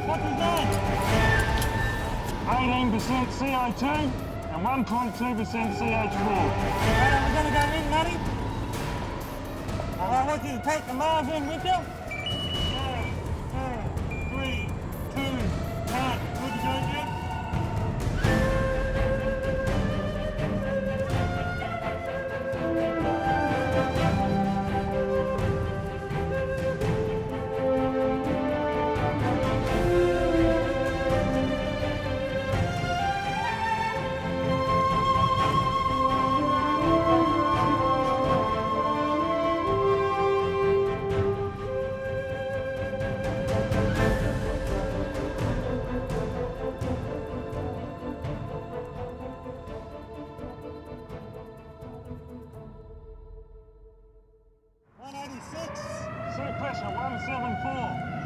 What is that? 18% CO2 and 1.2% CH4. Right, are we going to go in, Matty? I want you to take the Mars in with you. 4, 3, 2, 1. Good to go, Jim?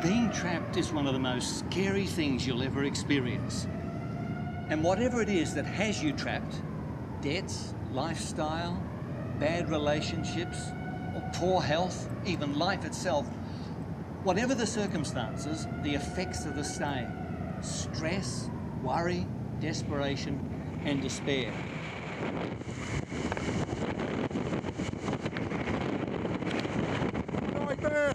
Being trapped is one of the most scary things you'll ever experience. And whatever it is that has you trapped, debts, lifestyle, bad relationships, or poor health, even life itself, whatever the circumstances, the effects are the same. Stress, worry, desperation, and despair. Right there.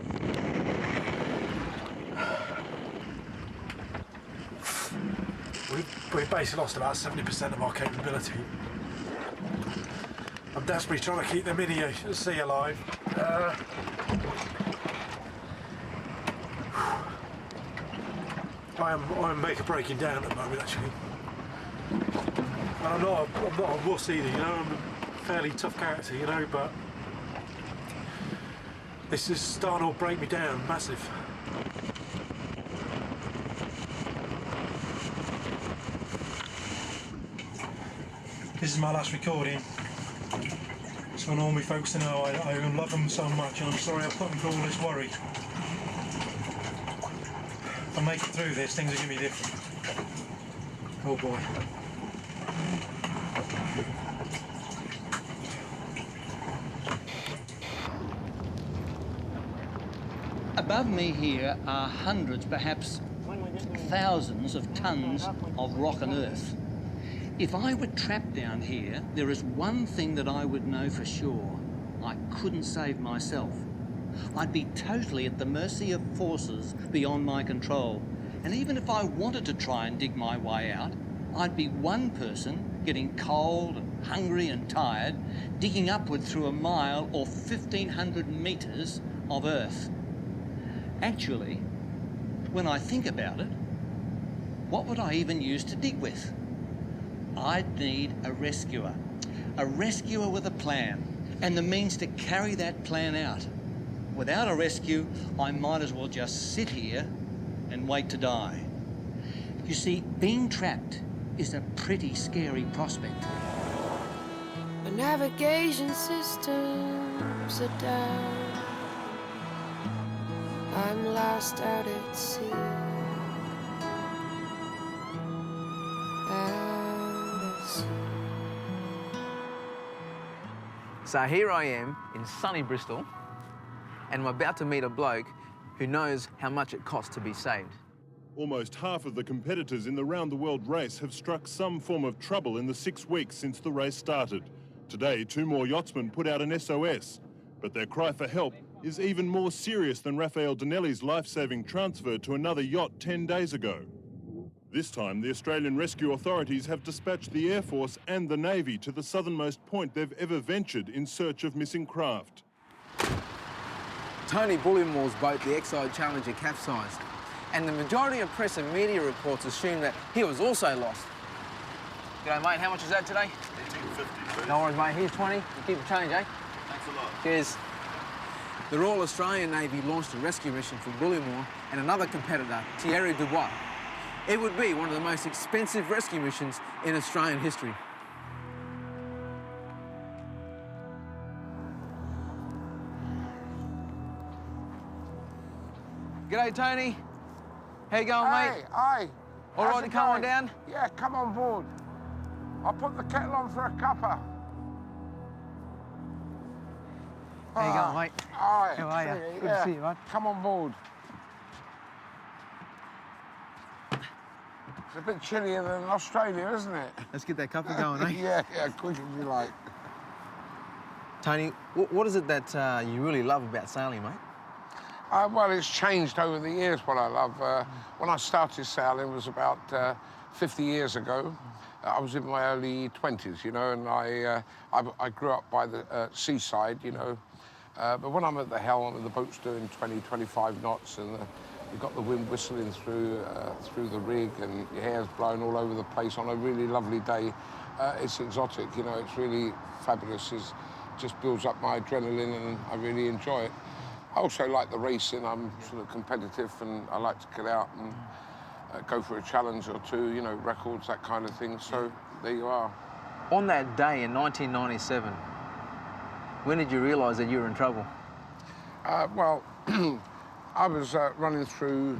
We've basically lost about 70% of our capability. I'm desperately trying to keep the mini sea alive. I'm breaking down at the moment, actually. And I'm not a wuss either, you know. I'm a fairly tough character, you know, but this is starting to break me down, massive. This is my last recording, so I want all my folks to know I love them so much, and I'm sorry I put them through all this worry. If I make it through this, things are going to be different. Oh boy. Above me here are hundreds, perhaps thousands of tons of rock and earth. If I were trapped down here, there is one thing that I would know for sure. I couldn't save myself. I'd be totally at the mercy of forces beyond my control. And even if I wanted to try and dig my way out, I'd be one person getting cold and hungry and tired, digging upward through a mile or 1,500 metres of earth. Actually, when I think about it, what would I even use to dig with? I'd need a rescuer with a plan, and the means to carry that plan out. Without a rescue, I might as well just sit here and wait to die. You see, being trapped is a pretty scary prospect. My navigation systems are down. I'm lost out at sea. So here I am in sunny Bristol, and I'm about to meet a bloke who knows how much it costs to be saved. Almost half of the competitors in the round-the-world race have struck some form of trouble in the 6 weeks since the race started. Today, 2 more yachtsmen put out an SOS, but their cry for help is even more serious than Raphael Donnelly's life-saving transfer to another yacht 10 days ago. This time, the Australian rescue authorities have dispatched the Air Force and the Navy to the southernmost point they've ever ventured in search of missing craft. Tony Bullimore's boat, the Exide Challenger, capsized, and the majority of press and media reports assume that he was also lost. G'day, mate. How much is that today? 18.50, please. No worries, mate. Here's 20. Keep the change, eh? Thanks a lot. Cheers. The Royal Australian Navy launched a rescue mission for Bullimore and another competitor, Thierry Dubois. It would be one of the most expensive rescue missions in Australian history. G'day, Tony. How you going, mate? Hey. All right to come on down? Yeah, come on board. I'll put the kettle on for a cuppa. How you going, mate? All right. How are you? Good to see you, mate. Come on board. It's a bit chillier than Australia, isn't it? Let's get that cuppa going, eh? yeah, quick as you like. Tony, what is it that you really love about sailing, mate? Well, it's changed over the years, what I love. When I started sailing, it was about 50 years ago. I was in my early 20s, you know, and I grew up by the seaside, you know. But when I'm at the helm and the boat's doing 20, 25 knots and you've got the wind whistling through the rig and your hair's blowing all over the place on a really lovely day, it's exotic, you know, it's really fabulous. It just builds up my adrenaline and I really enjoy it. I also like the racing. I'm sort of competitive and I like to get out and go for a challenge or two, you know, records, that kind of thing. So there you are. On that day in 1997, when did you realise that you were in trouble? Well, I was running through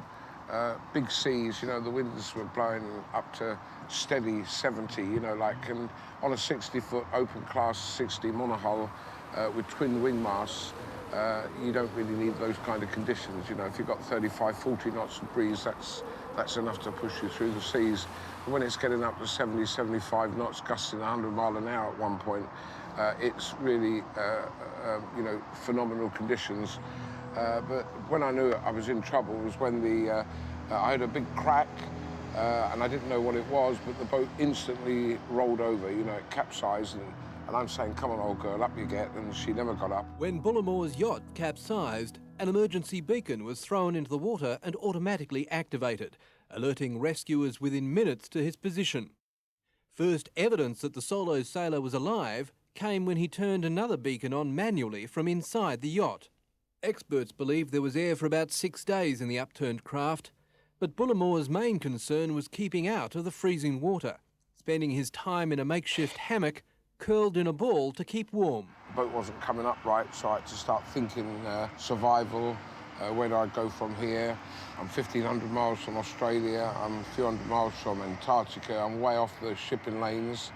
big seas, you know, the winds were blowing up to steady 70, you know, like, and on a 60-foot open class 60 monohull with twin wing masts, you don't really need those kind of conditions, you know. If you've got 35, 40 knots of breeze, that's enough to push you through the seas. And when it's getting up to 70, 75 knots, gusting 100 mile an hour at one point, it's really, you know, phenomenal conditions. But when I knew I was in trouble was when I had a big crack and I didn't know what it was, but the boat instantly rolled over, you know, it capsized and I'm saying, come on, old girl, up you get, and she never got up. When Bullimore's yacht capsized, an emergency beacon was thrown into the water and automatically activated, alerting rescuers within minutes to his position. First evidence that the solo sailor was alive came when he turned another beacon on manually from inside the yacht. Experts believe there was air for about 6 days in the upturned craft, but Bullimore's main concern was keeping out of the freezing water, spending his time in a makeshift hammock curled in a ball to keep warm. The boat wasn't coming up right, so I had to start thinking survival, where do I go from here? I'm 1,500 miles from Australia, I'm a few hundred miles from Antarctica, I'm way off the shipping lanes.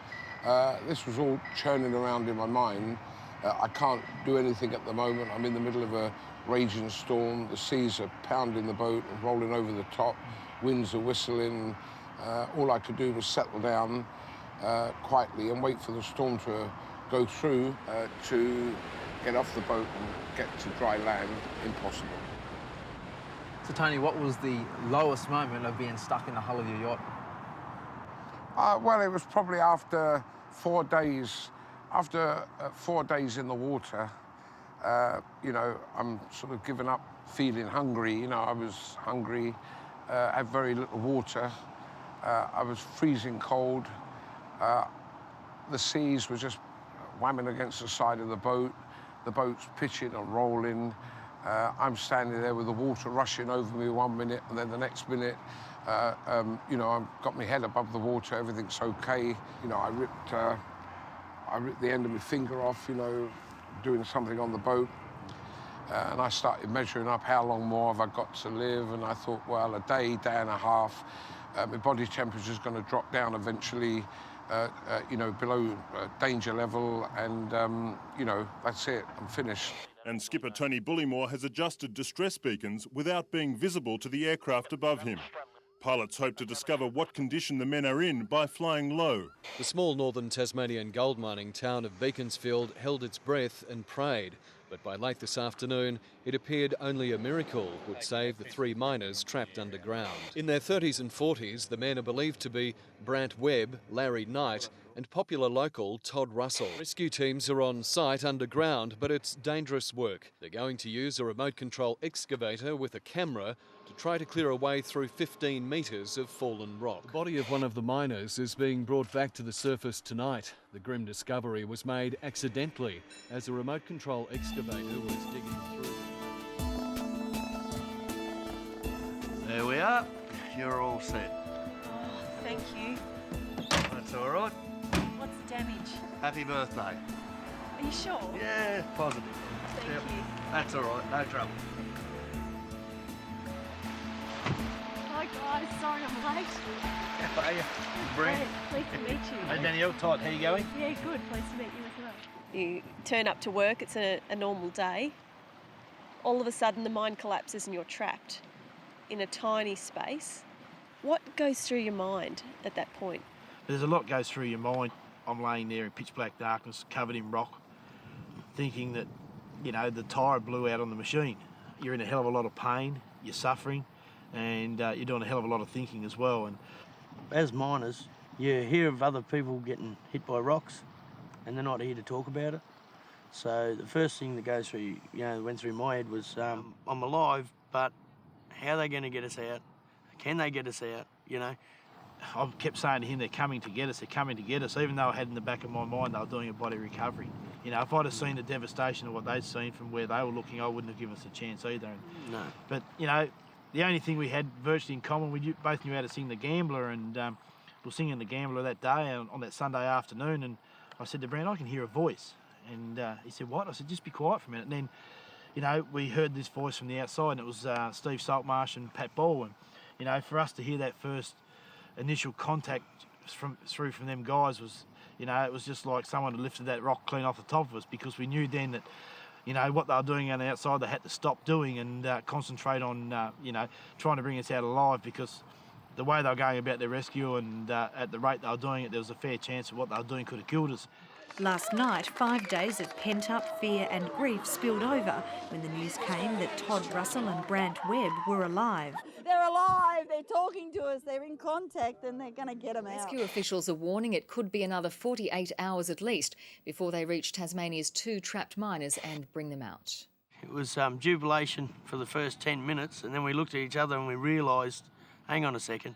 This was all churning around in my mind. I can't do anything at the moment. I'm in the middle of a raging storm. The seas are pounding the boat and rolling over the top. Winds are whistling. All I could do was settle down quietly and wait for the storm to go through to get off the boat and get to dry land. Impossible. So, Tony, what was the lowest moment of being stuck in the hull of your yacht? Well, it was probably after 4 days. After 4 days in the water, you know, I'm sort of giving up, feeling hungry. You know, I was hungry, had very little water. I was freezing cold. The seas were just whamming against the side of the boat. The boat's pitching and rolling. I'm standing there with the water rushing over me 1 minute, and then the next minute, you know, I've got my head above the water, everything's okay. You know, I ripped the end of my finger off, you know, doing something on the boat. And I started measuring up how long more have I got to live, and I thought, well, a day, day and a half, my body temperature's going to drop down eventually, you know, below danger level, and, you know, that's it, I'm finished. And skipper Tony Bullimore has adjusted distress beacons without being visible to the aircraft above him. Pilots hope to discover what condition the men are in by flying low. The small northern Tasmanian gold mining town of Beaconsfield held its breath and prayed, but by late this afternoon it appeared only a miracle would save the 3 miners trapped underground. In their 30s and 40s, the men are believed to be Brant Webb, Larry Knight and popular local Todd Russell. Rescue teams are on site underground, but it's dangerous work. They're going to use a remote control excavator with a camera to try to clear a way through 15 metres of fallen rock. The body of one of the miners is being brought back to the surface tonight. The grim discovery was made accidentally as a remote control excavator was digging through. There we are. You're all set. Oh, thank you. That's all right. What's the damage? Happy birthday. Are you sure? Yeah, positive. Thank you. That's all right. No trouble. Hi guys, sorry I'm late. How are you? Brilliant. Pleased to meet you. Hey Danielle, Todd, how you going? Yeah, good. Pleased to meet you as well. You turn up to work, it's a normal day. All of a sudden the mine collapses and you're trapped in a tiny space What goes through your mind at that point? There's a lot goes through your mind. I'm laying there in pitch black darkness, covered in rock, thinking that, you know, the tyre blew out on the machine. You're in a hell of a lot of pain, you're suffering, and you're doing a hell of a lot of thinking as well. And as miners, you hear of other people getting hit by rocks, and they're not here to talk about it. So the first thing that goes through, went through my head was, I'm alive, but how are they going to get us out? Can they get us out? You know, I kept saying to him, they're coming to get us, even though I had in the back of my mind they were doing a body recovery. You know, if I'd have seen the devastation of what they'd seen from where they were looking, I wouldn't have given us a chance either. No. But, you know, the only thing we had virtually in common, we both knew how to sing The Gambler, and we were singing The Gambler that day on that Sunday afternoon, and I said to Brent, I can hear a voice. And he said, what? I said, just be quiet for a minute. And then, you know, we heard this voice from the outside, and it was Steve Saltmarsh and Pat Baldwin. You know, for us to hear that first initial contact from them guys was, you know, it was just like someone had lifted that rock clean off the top of us, because we knew then that, you know, what they were doing on the outside they had to stop doing and concentrate on, you know, trying to bring us out alive, because the way they were going about their rescue and at the rate they were doing it, there was a fair chance that what they were doing could have killed us. Last night, 5 days of pent-up fear and grief spilled over when the news came that Todd Russell and Brant Webb were alive. They're alive, they're talking to us, they're in contact, and they're going to get them out. Rescue officials are warning it could be another 48 hours at least before they reach Tasmania's 2 trapped miners and bring them out. it was jubilation for the first 10 minutes, and then we looked at each other and we realised, hang on a second,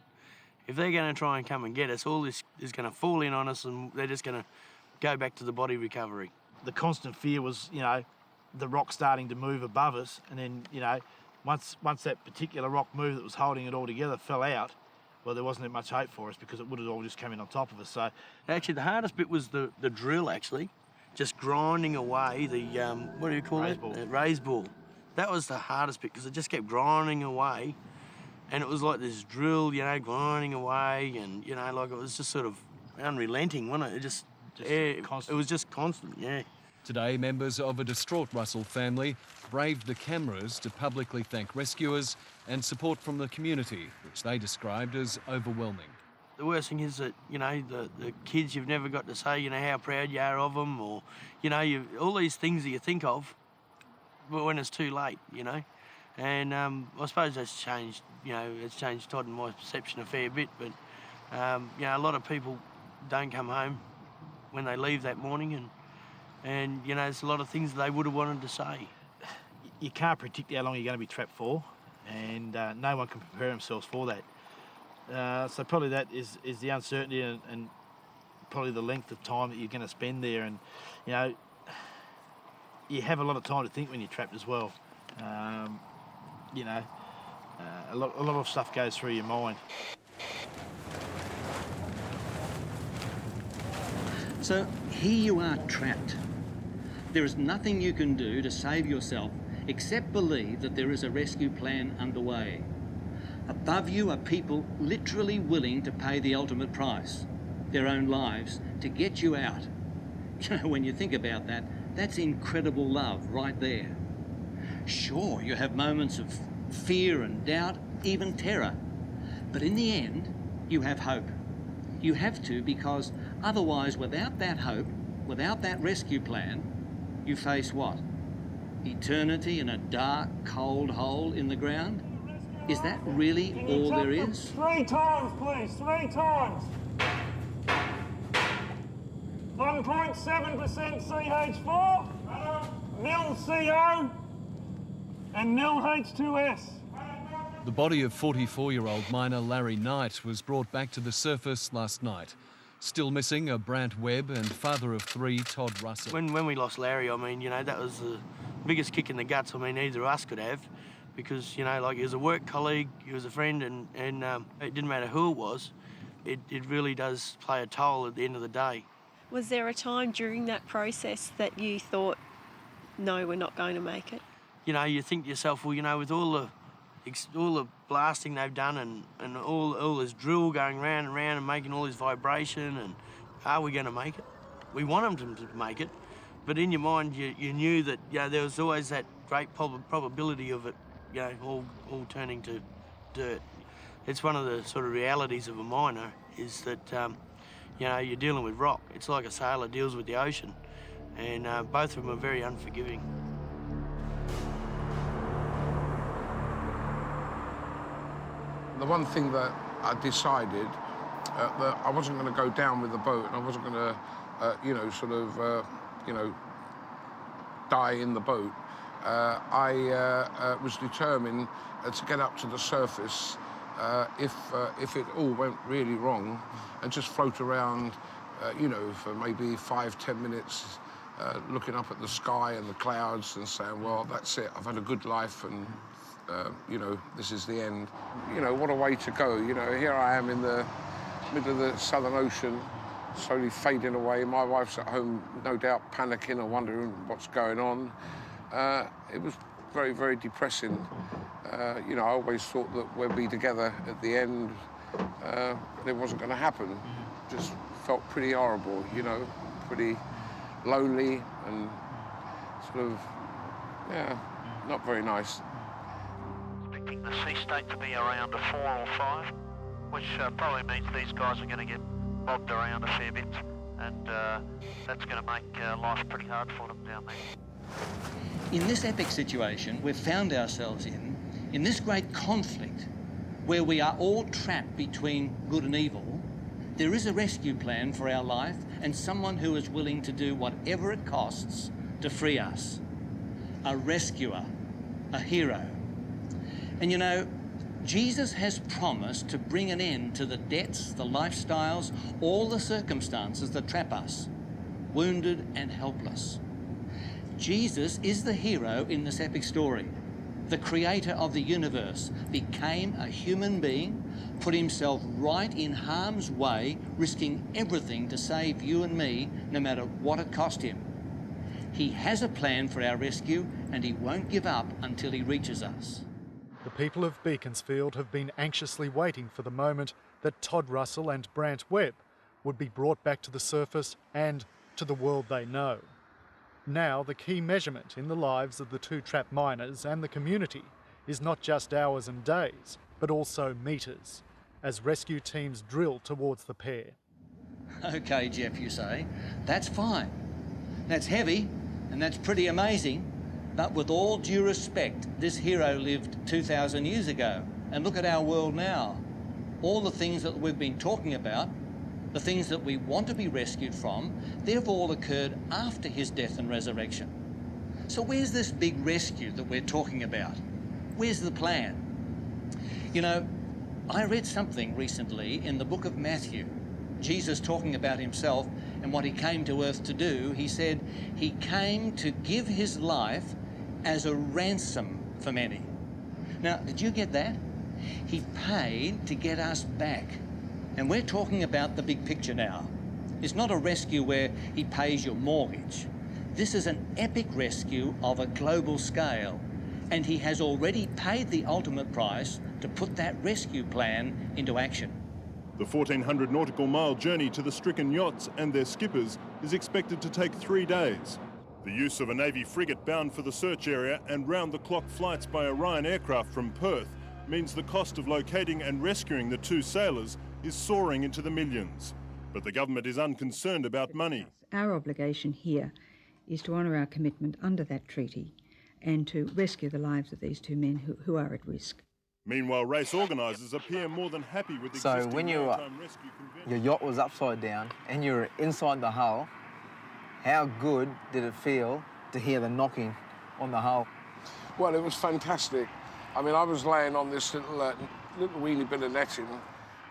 if they're going to try and come and get us, all this is going to fall in on us and they're just going to go back to the body recovery. The constant fear was, you know, the rock starting to move above us, and then, you know, once that particular rock moved that was holding it all together fell out, well, there wasn't much hope for us because it would have all just come in on top of us. So actually, the hardest bit was the drill, actually, just grinding away the, what do you call it? Raise ball. That was the hardest bit because it just kept grinding away, and it was like this drill, you know, grinding away, and, you know, like it was just sort of unrelenting, wasn't it? It was just constant, yeah. Today, members of a distraught Russell family braved the cameras to publicly thank rescuers and support from the community, which they described as overwhelming. The worst thing is that, you know, the kids, you've never got to say, you know, how proud you are of them, or, you know, all these things that you think of, but when it's too late, you know. And I suppose that's changed, you know, it's changed Todd and my perception a fair bit, but, you know, a lot of people don't come home when they leave that morning, and you know, there's a lot of things they would have wanted to say. You can't predict how long you're going to be trapped for, and no one can prepare themselves for that. So probably that is the uncertainty and probably the length of time that you're going to spend there, and you know, you have a lot of time to think when you're trapped as well. You know, a lot of stuff goes through your mind. So here you are trapped. There is nothing you can do to save yourself except believe that there is a rescue plan underway. Above you are people literally willing to pay the ultimate price, their own lives, to get you out. You know, when you think about that, that's incredible love right there. Sure, you have moments of fear and doubt, even terror, but in the end, you have hope. You have to, because otherwise, without that hope, without that rescue plan, you face what? Eternity in a dark, cold hole in the ground? Is that really all there is? 3 times, please, 3 times. 1.7% CH4, nil CO, and nil H2S. The body of 44-year-old miner Larry Knight was brought back to the surface last night. Still missing are Brant Webb and father of 3, Todd Russell. When we lost Larry, I mean, you know, that was the biggest kick in the guts, I mean, either of us could have, because, you know, like, he was a work colleague, he was a friend, and it didn't matter who it was, it really does play a toll at the end of the day. Was there a time during that process that you thought, no, we're not going to make it? You know, you think to yourself, well, you know, with all the blasting they've done and all this drill going round and round and making all this vibration, and are we going to make it? We want them to make it, but in your mind you knew that, you know, there was always that great probability of it, you know, all turning to dirt. it's one of the sort of realities of a miner is that, you know, you're dealing with rock. It's like a sailor deals with the ocean, and both of them are very unforgiving. The one thing that I decided that I wasn't going to go down with the boat, and I wasn't going to, you know, sort of, you know, die in the boat. I was determined to get up to the surface if it all went really wrong, and just float around, you know, for maybe 5–10 minutes, looking up at the sky and the clouds and saying, well, that's it, I've had a good life, and you know, this is the end. You know, what a way to go. You know, here I am in the middle of the Southern Ocean, slowly fading away. My wife's at home, no doubt panicking or wondering what's going on. It was very, very depressing. You know, I always thought that we'd be together at the end, but it wasn't going to happen. Just felt pretty horrible, you know, pretty lonely and sort of, yeah, not very nice. Expecting the sea state to be around a 4 or 5, which probably means these guys are going to get bobbed around a fair bit, and that's going to make life pretty hard for them down there. In this epic situation we've found ourselves in this great conflict where we are all trapped between good and evil, there is a rescue plan for our life and someone who is willing to do whatever it costs to free us. A rescuer, a hero. And you know, Jesus has promised to bring an end to the debts, the lifestyles, all the circumstances that trap us, wounded and helpless. Jesus is the hero in this epic story. The creator of the universe became a human being, put himself right in harm's way, risking everything to save you and me, no matter what it cost him. He has a plan for our rescue, and he won't give up until he reaches us. The people of Beaconsfield have been anxiously waiting for the moment that Todd Russell and Brant Webb would be brought back to the surface and to the world they know. Now, the key measurement in the lives of the two trapped miners and the community is not just hours and days, but also metres, as rescue teams drill towards the pair. OK, Jeff, you say. That's fine. That's heavy, and that's pretty amazing. But with all due respect, this hero lived 2,000 years ago. And look at our world now. All the things that we've been talking about, the things that we want to be rescued from, they've all occurred after his death and resurrection. So where's this big rescue that we're talking about? Where's the plan? You know, I read something recently in the book of Matthew. Jesus talking about himself and what he came to earth to do. He said he came to give his life as a ransom for many. Now, did you get that? He paid to get us back. And we're talking about the big picture now. It's not a rescue where he pays your mortgage. This is an epic rescue of a global scale. And he has already paid the ultimate price to put that rescue plan into action. The 1,400 nautical mile journey to the stricken yachts and their skippers is expected to take 3 days. The use of a Navy frigate bound for the search area and round-the-clock flights by Orion aircraft from Perth means the cost of locating and rescuing the two sailors is soaring into the millions. But the government is unconcerned about money. Our obligation here is to honour our commitment under that treaty and to rescue the lives of these two men who are at risk. Meanwhile, race organisers appear more than happy with existing So when maritime rescue conventions. your yacht was upside down and you were inside the hull, how good did it feel to hear the knocking on the hull? Well, it was fantastic. I mean, I was laying on this little weeny bit of netting,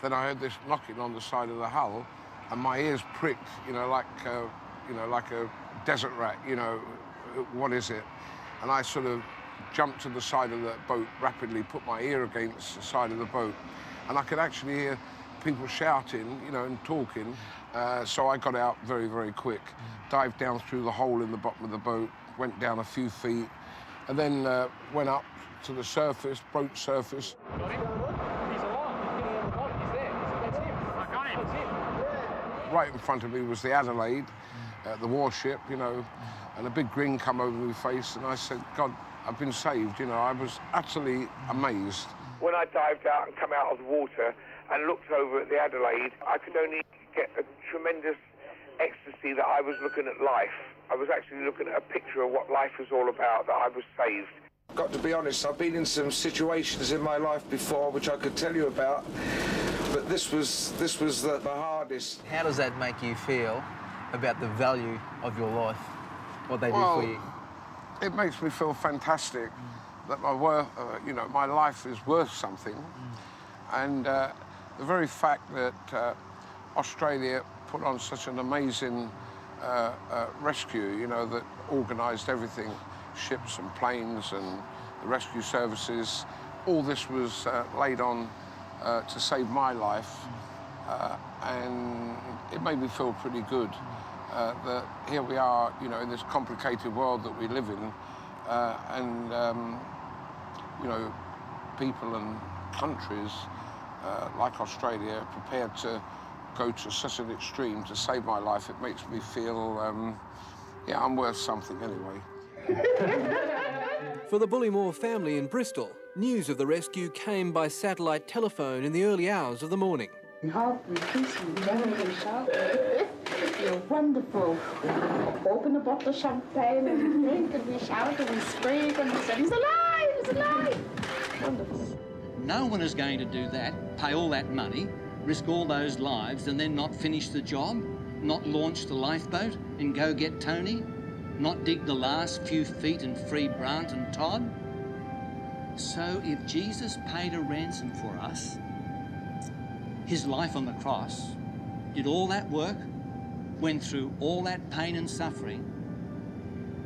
then I heard this knocking on the side of the hull, and my ears pricked, like a desert rat, what is it? And I sort of jumped to the side of the boat rapidly, put my ear against the side of the boat, and I could actually hear people shouting, and talking. So I got out very, very quick, dived down through the hole in the bottom of the boat, went down a few feet, and then went up to the surface, boat surface. Got him? He's alive. He's getting on the bottom. He's there. That's him. I got him. That's him. Right in front of me was the Adelaide, the warship, and a big grin come over my face, and I said, God, I've been saved, I was utterly amazed. when I dived out and come out of the water and looked over at the Adelaide, I could only get a tremendous ecstasy that I was looking at life. I was actually looking at a picture of what life was all about, that I was saved. Got to be honest, I've been in some situations in my life before which I could tell you about, but this was the hardest. How does that make you feel about the value of your life, what they did for you? It makes me feel fantastic that my life is worth something, and the very fact that Australia put on such an amazing rescue, that organised everything, ships and planes and the rescue services, all this was laid on to save my life, and it made me feel pretty good that here we are, in this complicated world that we live in, and people and countries like Australia are prepared to go to such an extreme to save my life. It makes me feel, I'm worth something anyway. For the Bullimore family in Bristol, news of the rescue came by satellite telephone in the early hours of the morning. How we kiss you, and shout. You're wonderful. Open a bottle of champagne and drink, and we shout and we scream and we say, he's alive, he's alive. Wonderful. No one is going to do that, pay all that money, risk all those lives and then not finish the job, not launch the lifeboat and go get Tony, not dig the last few feet and free Brant and Todd. So if Jesus paid a ransom for us, his life on the cross, did all that work, went through all that pain and suffering,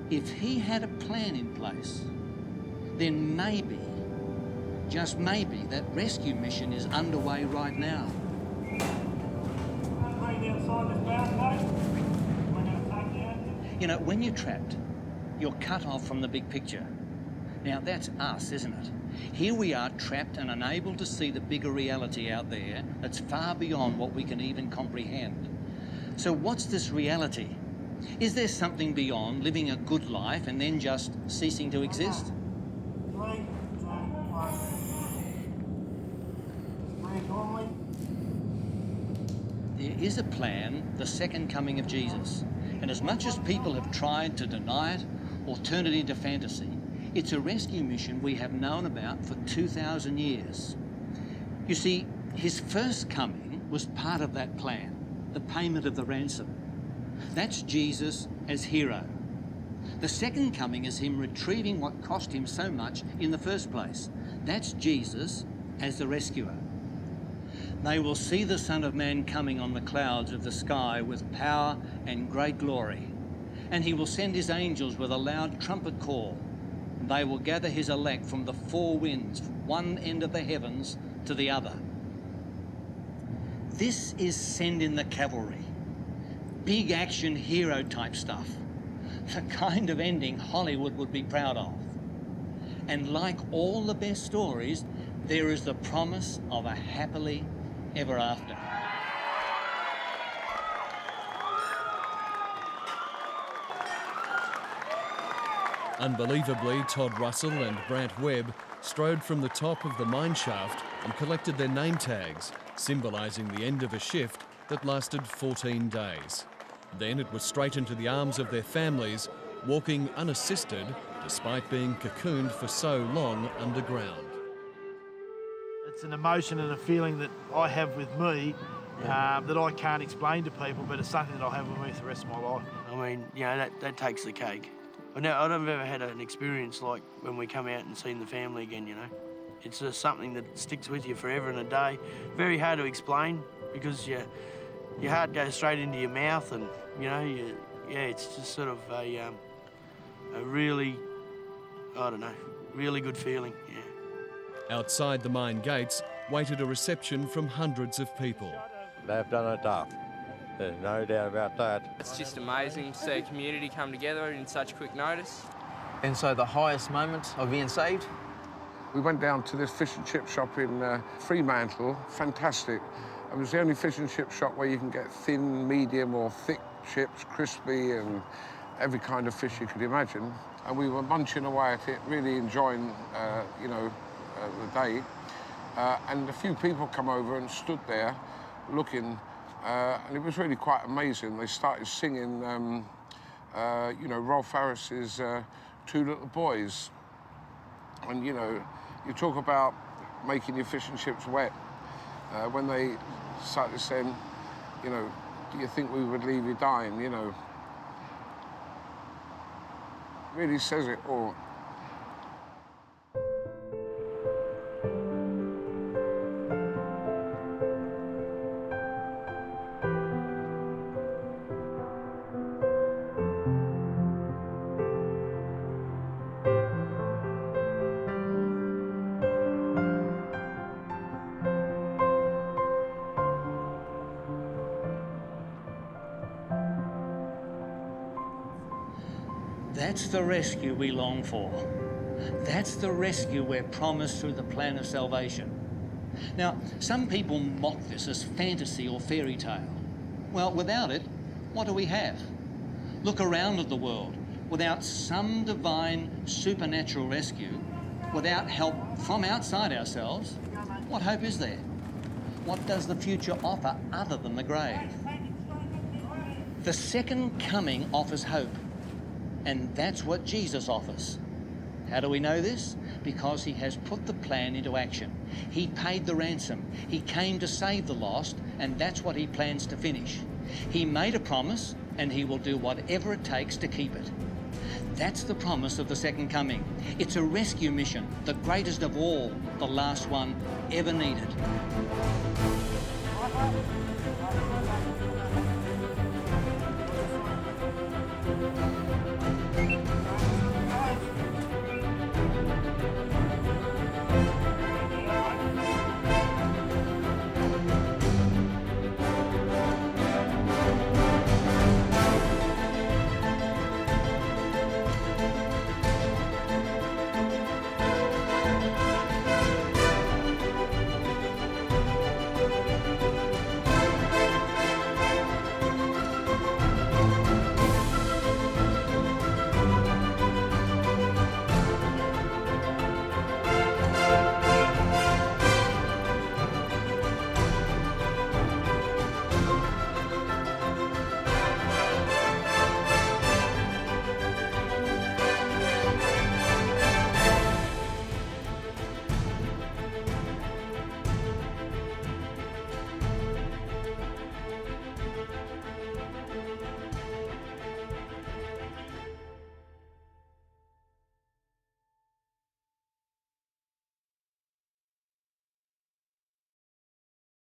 if he had a plan in place, then maybe, just maybe, that rescue mission is underway right now. When you're trapped, you're cut off from the big picture. Now that's us, isn't it? Here we are trapped and unable to see the bigger reality out there that's far beyond what we can even comprehend. So what's this reality? Is there something beyond living a good life and then just ceasing to exist? 3, 2, 1. There is a plan, the second coming of Jesus. And as much as people have tried to deny it or turn it into fantasy, it's a rescue mission we have known about for 2,000 years. You see, his first coming was part of that plan, the payment of the ransom. That's Jesus as hero. The second coming is him retrieving what cost him so much in the first place. That's Jesus as the rescuer. They will see the Son of Man coming on the clouds of the sky with power and great glory. And he will send his angels with a loud trumpet call. They will gather his elect from the four winds, from one end of the heavens to the other. This is send in the cavalry. Big action hero type stuff. The kind of ending Hollywood would be proud of. And like all the best stories, there is the promise of a happily ever after. Unbelievably, Todd Russell and Brant Webb strode from the top of the mine shaft and collected their name tags, symbolising the end of a shift that lasted 14 days. Then it was straight into the arms of their families, walking unassisted despite being cocooned for so long underground. It's an emotion and a feeling that I have with me that I can't explain to people, but it's something that I'll have with me for the rest of my life. I mean, that takes the cake. I've never had an experience like when we come out and seen the family again, It's just something that sticks with you forever and a day. Very hard to explain because your heart goes straight into your mouth and, it's just sort of a really, really good feeling, Outside the mine gates waited a reception from hundreds of people. They've done it up. There's no doubt about that. It's just amazing to see a community come together in such quick notice. And so the highest moment of being saved? We went down to this fish and chip shop in Fremantle. Fantastic. It was the only fish and chip shop where you can get thin, medium or thick chips, crispy and every kind of fish you could imagine. And we were munching away at it, really enjoying, the day. and a few people come over and stood there looking, and it was really quite amazing. They started singing, you know, Rolf Harris's Two Little Boys. And, you know, you talk about making your fish and chips wet. When they started saying, you know, do you think we would leave you dying, you know? Really says it all. That's the rescue we long for. That's the rescue we're promised through the plan of salvation. Now, some people mock this as fantasy or fairy tale. Well, without it, what do we have? Look around at the world. Without some divine supernatural rescue, without help from outside ourselves, what hope is there? What does the future offer other than the grave? The second coming offers hope. And that's what Jesus offers. How do we know this? Because he has put the plan into action. He paid the ransom. He came to save the lost, and that's what he plans to finish. He made a promise, and he will do whatever it takes to keep it. That's the promise of the second coming. It's a rescue mission, the greatest of all, the last one ever needed.